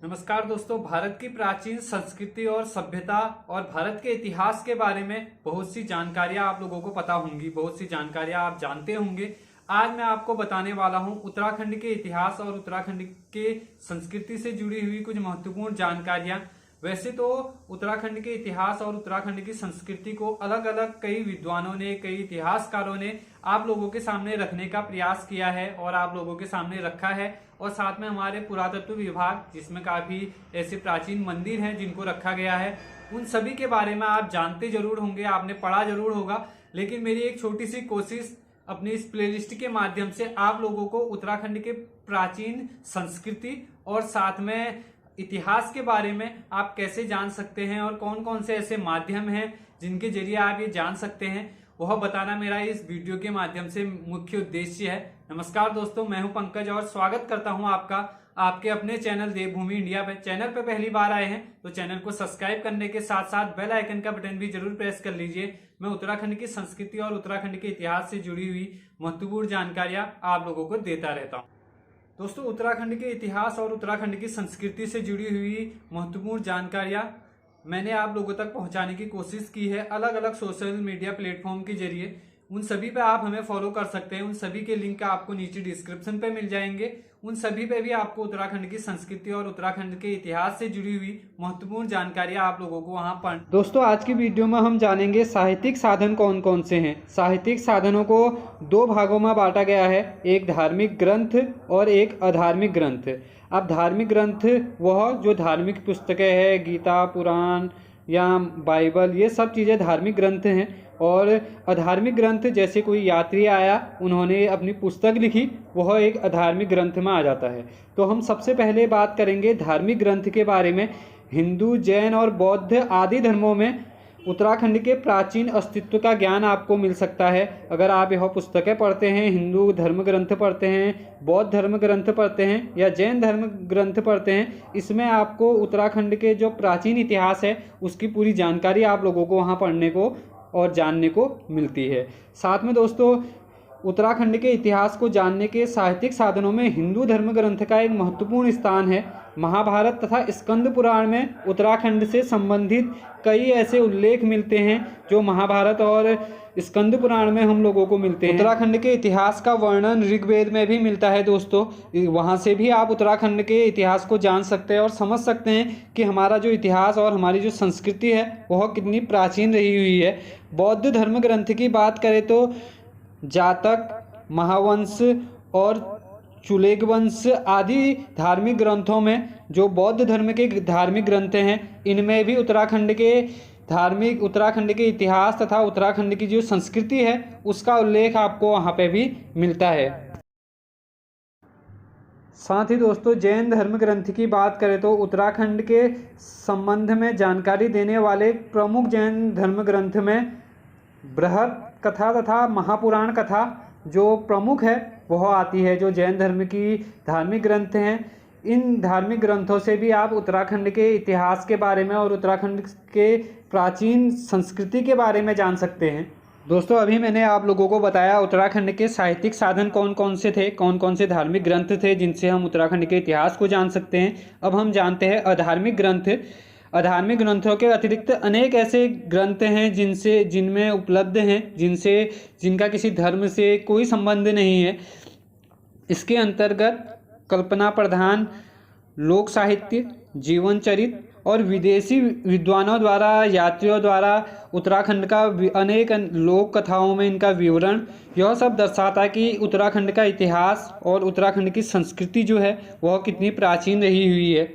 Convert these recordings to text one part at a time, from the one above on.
नमस्कार दोस्तों, भारत की प्राचीन संस्कृति और सभ्यता और भारत के इतिहास के बारे में बहुत सी जानकारियां आप लोगों को पता होंगी, बहुत सी जानकारियां आप जानते होंगे। आज मैं आपको बताने वाला हूं उत्तराखंड के इतिहास और उत्तराखंड के संस्कृति से जुड़ी हुई कुछ महत्वपूर्ण जानकारियां। वैसे तो उत्तराखंड के इतिहास और उत्तराखंड की संस्कृति को अलग अलग कई विद्वानों ने, कई इतिहासकारों ने आप लोगों के सामने रखने का प्रयास किया है और आप लोगों के सामने रखा है। और साथ में हमारे पुरातत्व विभाग, जिसमें काफी ऐसे प्राचीन मंदिर हैं जिनको रखा गया है, उन सभी के बारे में आप जानते जरूर होंगे, आपने पढ़ा जरूर होगा। लेकिन मेरी एक छोटी सी कोशिश अपनी इस प्लेलिस्ट के माध्यम से आप लोगों को उत्तराखंड के प्राचीन संस्कृति और साथ में इतिहास के बारे में आप कैसे जान सकते हैं और कौन कौन से ऐसे माध्यम हैं जिनके जरिए आप ये जान सकते हैं, वह बताना मेरा इस वीडियो के माध्यम से मुख्य उद्देश्य है। नमस्कार दोस्तों, मैं हूं पंकज और स्वागत करता हूं आपका आपके अपने चैनल देवभूमि इंडिया पे। चैनल पे पहली बार आए हैं तो चैनल को सब्सक्राइब करने के साथ साथ बेल आइकन का बटन भी जरूर प्रेस कर लीजिए। मैं उत्तराखंड की संस्कृति और उत्तराखंड के इतिहास से जुड़ी हुई महत्वपूर्ण जानकारियां आप लोगों को देता रहता हूँ। दोस्तों, उत्तराखंड के इतिहास और उत्तराखंड की संस्कृति से जुड़ी हुई महत्वपूर्ण जानकारियां मैंने आप लोगों तक पहुंचाने की कोशिश की है अलग अलग सोशल मीडिया प्लेटफॉर्म के जरिए। उन सभी पे आप हमें फॉलो कर सकते हैं, उन सभी के लिंक आपको नीचे डिस्क्रिप्शन पे मिल जाएंगे। उन सभी पे भी आपको उत्तराखंड की संस्कृति और उत्तराखंड के इतिहास से जुड़ी हुई महत्वपूर्ण जानकारियां आप लोगों को वहां पर। दोस्तों, आज की वीडियो में हम जानेंगे साहित्यिक साधन कौन कौन से हैं। साहित्यिक साधनों को दो भागों में बांटा गया है, एक धार्मिक ग्रंथ और एक अधार्मिक ग्रंथ। अब धार्मिक ग्रंथ वह जो धार्मिक पुस्तकें हैं, गीता, पुराण या बाइबल, ये सब चीज़ें धार्मिक ग्रंथ हैं। और अधार्मिक ग्रंथ जैसे कोई यात्री आया, उन्होंने अपनी पुस्तक लिखी, वह एक अधार्मिक ग्रंथ में आ जाता है। तो हम सबसे पहले बात करेंगे धार्मिक ग्रंथ के बारे में। हिंदू, जैन और बौद्ध आदि धर्मों में उत्तराखंड के प्राचीन अस्तित्व का ज्ञान आपको मिल सकता है अगर आप यह पुस्तकें पढ़ते हैं, हिंदू धर्म ग्रंथ पढ़ते हैं, बौद्ध धर्म ग्रंथ पढ़ते हैं या जैन धर्म ग्रंथ पढ़ते हैं। इसमें आपको उत्तराखंड के जो प्राचीन इतिहास है उसकी पूरी जानकारी आप लोगों को वहाँ पढ़ने को और जानने को मिलती है। साथ में दोस्तों, उत्तराखंड के इतिहास को जानने के साहित्यिक साधनों में हिंदू धर्म ग्रंथ का एक महत्वपूर्ण स्थान है। महाभारत तथा स्कंद पुराण में उत्तराखंड से संबंधित कई ऐसे उल्लेख मिलते हैं जो महाभारत और स्कंद पुराण में हम लोगों को मिलते हैं। उत्तराखंड के इतिहास का वर्णन ऋग्वेद में भी मिलता है दोस्तों, वहाँ से भी आप उत्तराखंड के इतिहास को जान सकते हैं और समझ सकते हैं कि हमारा जो इतिहास और हमारी जो संस्कृति है वह कितनी प्राचीन रही हुई है। बौद्ध धर्म ग्रंथ की बात करें तो जातक, महावंश और चुलेगवंश आदि धार्मिक ग्रंथों में, जो बौद्ध धर्म के धार्मिक ग्रंथ हैं, इनमें भी उत्तराखंड के इतिहास तथा उत्तराखंड की जो संस्कृति है उसका उल्लेख आपको वहाँ पे भी मिलता है। साथ ही दोस्तों, जैन धर्म ग्रंथ की बात करें तो उत्तराखंड के संबंध में जानकारी देने वाले प्रमुख जैन धर्म ग्रंथ में बृहत कथा तथा महापुराण कथा जो प्रमुख है वह आती है, जो जैन धर्म की धार्मिक ग्रंथ हैं। इन धार्मिक ग्रंथों से भी आप उत्तराखंड के इतिहास के बारे में और उत्तराखंड के प्राचीन संस्कृति के बारे में जान सकते हैं। दोस्तों, अभी मैंने आप लोगों को बताया उत्तराखंड के साहित्यिक साधन कौन कौन से थे, कौन कौन से धार्मिक ग्रंथ थे जिनसे हम उत्तराखंड के इतिहास को जान सकते हैं। अब हम जानते हैं अधार्मिक ग्रंथ। अधार्मिक ग्रंथों के अतिरिक्त अनेक ऐसे ग्रंथ हैं जिनमें उपलब्ध हैं जिनका किसी धर्म से कोई संबंध नहीं है। इसके अंतर्गत कल्पना प्रधान लोक साहित्य, जीवन चरित्र और विदेशी विद्वानों द्वारा, यात्रियों द्वारा उत्तराखंड का अनेक लोक कथाओं में इनका विवरण, यह सब दर्शाता है कि उत्तराखंड का इतिहास और उत्तराखंड की संस्कृति जो है वह कितनी प्राचीन रही हुई है।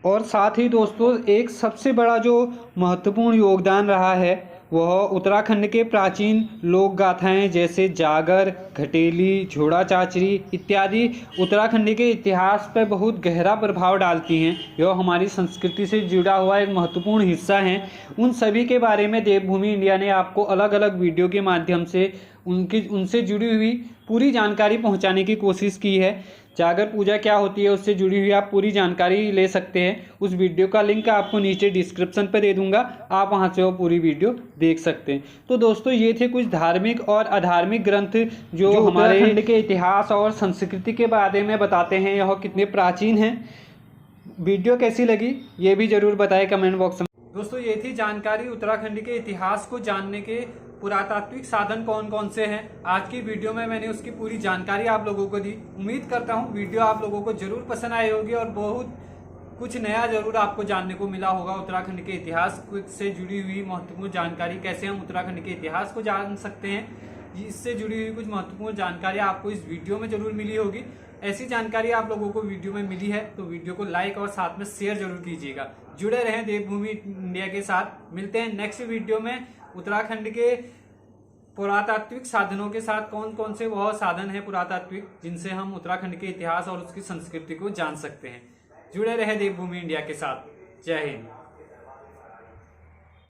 और साथ ही दोस्तों, एक सबसे बड़ा जो महत्वपूर्ण योगदान रहा है वह उत्तराखंड के प्राचीन लोक गाथाएँ जैसे जागर, घटेली, झोड़ा चाचरी इत्यादि उत्तराखंड के इतिहास पर बहुत गहरा प्रभाव डालती हैं। यह हमारी संस्कृति से जुड़ा हुआ एक महत्वपूर्ण हिस्सा है। उन सभी के बारे में देवभूमि इंडिया ने आपको अलग अलग वीडियो के माध्यम से उनसे जुड़ी हुई पूरी जानकारी पहुंचाने की कोशिश की है। जागर पूजा क्या होती है उससे जुड़ी हुई आप पूरी जानकारी ले सकते हैं। उस वीडियो का लिंक आपको नीचे डिस्क्रिप्शन पर दे दूंगा, आप वहां से वो पूरी वीडियो देख सकते हैं। तो दोस्तों, ये थे कुछ धार्मिक और अधार्मिक ग्रंथ जो हमारे के इतिहास और संस्कृति के बारे में बताते हैं यह कितने प्राचीन हैं। वीडियो कैसी लगी ये भी जरूर बताएं कमेंट बॉक्स में। दोस्तों ये थी जानकारी उत्तराखंड के इतिहास को जानने के पुरातात्विक साधन कौन कौन से हैं। आज की वीडियो में मैंने उसकी पूरी जानकारी आप लोगों को दी। उम्मीद करता हूँ वीडियो आप लोगों को जरूर पसंद आई होगी और बहुत कुछ नया जरूर आपको जानने को मिला होगा। उत्तराखंड के इतिहास से जुड़ी हुई महत्वपूर्ण जानकारी, कैसे हम उत्तराखंड के इतिहास को जान सकते हैं, इससे जुड़ी हुई कुछ महत्वपूर्ण जानकारी आपको इस वीडियो में जरूर मिली होगी। ऐसी जानकारी आप लोगों को वीडियो में मिली है तो वीडियो को लाइक और साथ में शेयर जरूर कीजिएगा। जुड़े रहें देवभूमि इंडिया के साथ। मिलते हैं नेक्स्ट वीडियो में उत्तराखंड के पुरातात्विक साधनों के साथ। कौन कौन से वह साधन है पुरातात्विक जिनसे हम उत्तराखंड के इतिहास और उसकी संस्कृति को जान सकते हैं। जुड़े रहे देवभूमि इंडिया के साथ। जय हिंद।